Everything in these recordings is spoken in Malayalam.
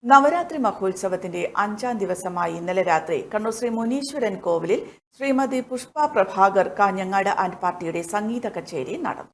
നവരാത്രി മഹോത്സവത്തിന്റെ 5ാം ദിവസമായി ഇന്നലെ രാത്രി കണ്ണൂർ ശ്രീ മുനീശ്വരൻ കോവിലിൽ ശ്രീമതി പുഷ്പ പ്രഭാകർ കാഞ്ഞങ്ങാട് ആൻഡ് പാർട്ടിയുടെ സംഗീത കച്ചേരി നടന്നു.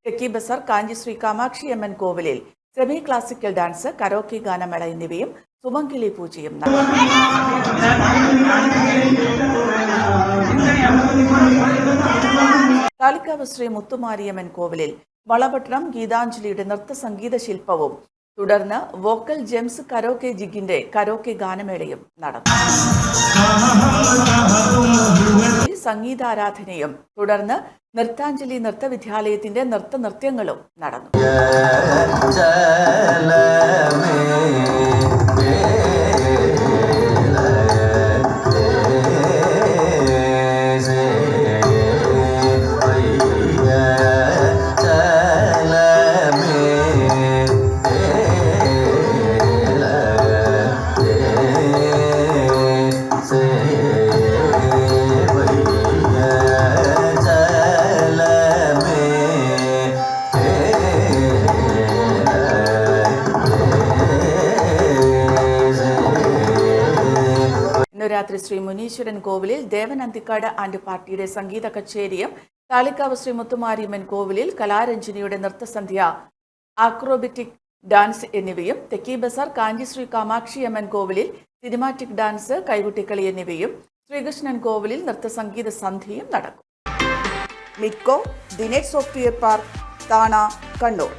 തെക്കി ബസാർ കാഞ്ചി ശ്രീ കാമാക്ഷി അമ്മൻ കോവിലിൽ സെമി ക്ലാസിക്കൽ ഡാൻസ്, കരോക്കെ ഗാനമേള എന്നിവയും സുമംഗലി പൂജയും നടന്നു. താളിക്കാവ് ശ്രീ മുത്തുമാരിയമ്മൻ കോവിലിൽ വളപട്ടണം ഗീതാഞ്ജലിയുടെ നൃത്ത സംഗീത ശില്പവും തുടർന്ന് വോക്കൽ ജെംസ് കരോക്കെ ജിഗിന്റെ കരോക്കെ ഗാനമേളയും നടന്നു. സംഗീതാരാധനയും തുടർന്ന് നൃത്താഞ്ജലി നൃത്തവിദ്യാലയത്തിന്റെ നൃത്യങ്ങളും നടന്നു. രാത്രി ശ്രീ മുനീശ്വരൻ കോവിലിൽ ദേവൻ അന്തിക്കാട് ആൻഡ് പാർട്ടിയുടെ സംഗീത കച്ചേരിയും, താളിക്കാവ് ശ്രീ മുത്തുമാരിയമ്മൻ കോവിലിൽ കലാരഞ്ജനിയുടെ നൃത്തസന്ധ്യ, ആക്രോബറ്റിക് ഡാൻസ് എന്നിവയും, തെക്കി ബസാർ കാഞ്ചി ശ്രീ കാമാക്ഷി അമ്മൻ കോവിലിൽ സിനിമാറ്റിക് ഡാൻസ്, കൈകുട്ടിക്കളി എന്നിവയും, ശ്രീകൃഷ്ണൻ കോവിലിൽ നൃത്തസംഗീത സന്ധ്യയും നടക്കും. മിഡ്കോ, ദിനേറ്റ് സോഫ്റ്റ്വെയർ പാർക്ക്, താണ, കണ്ണൂർ.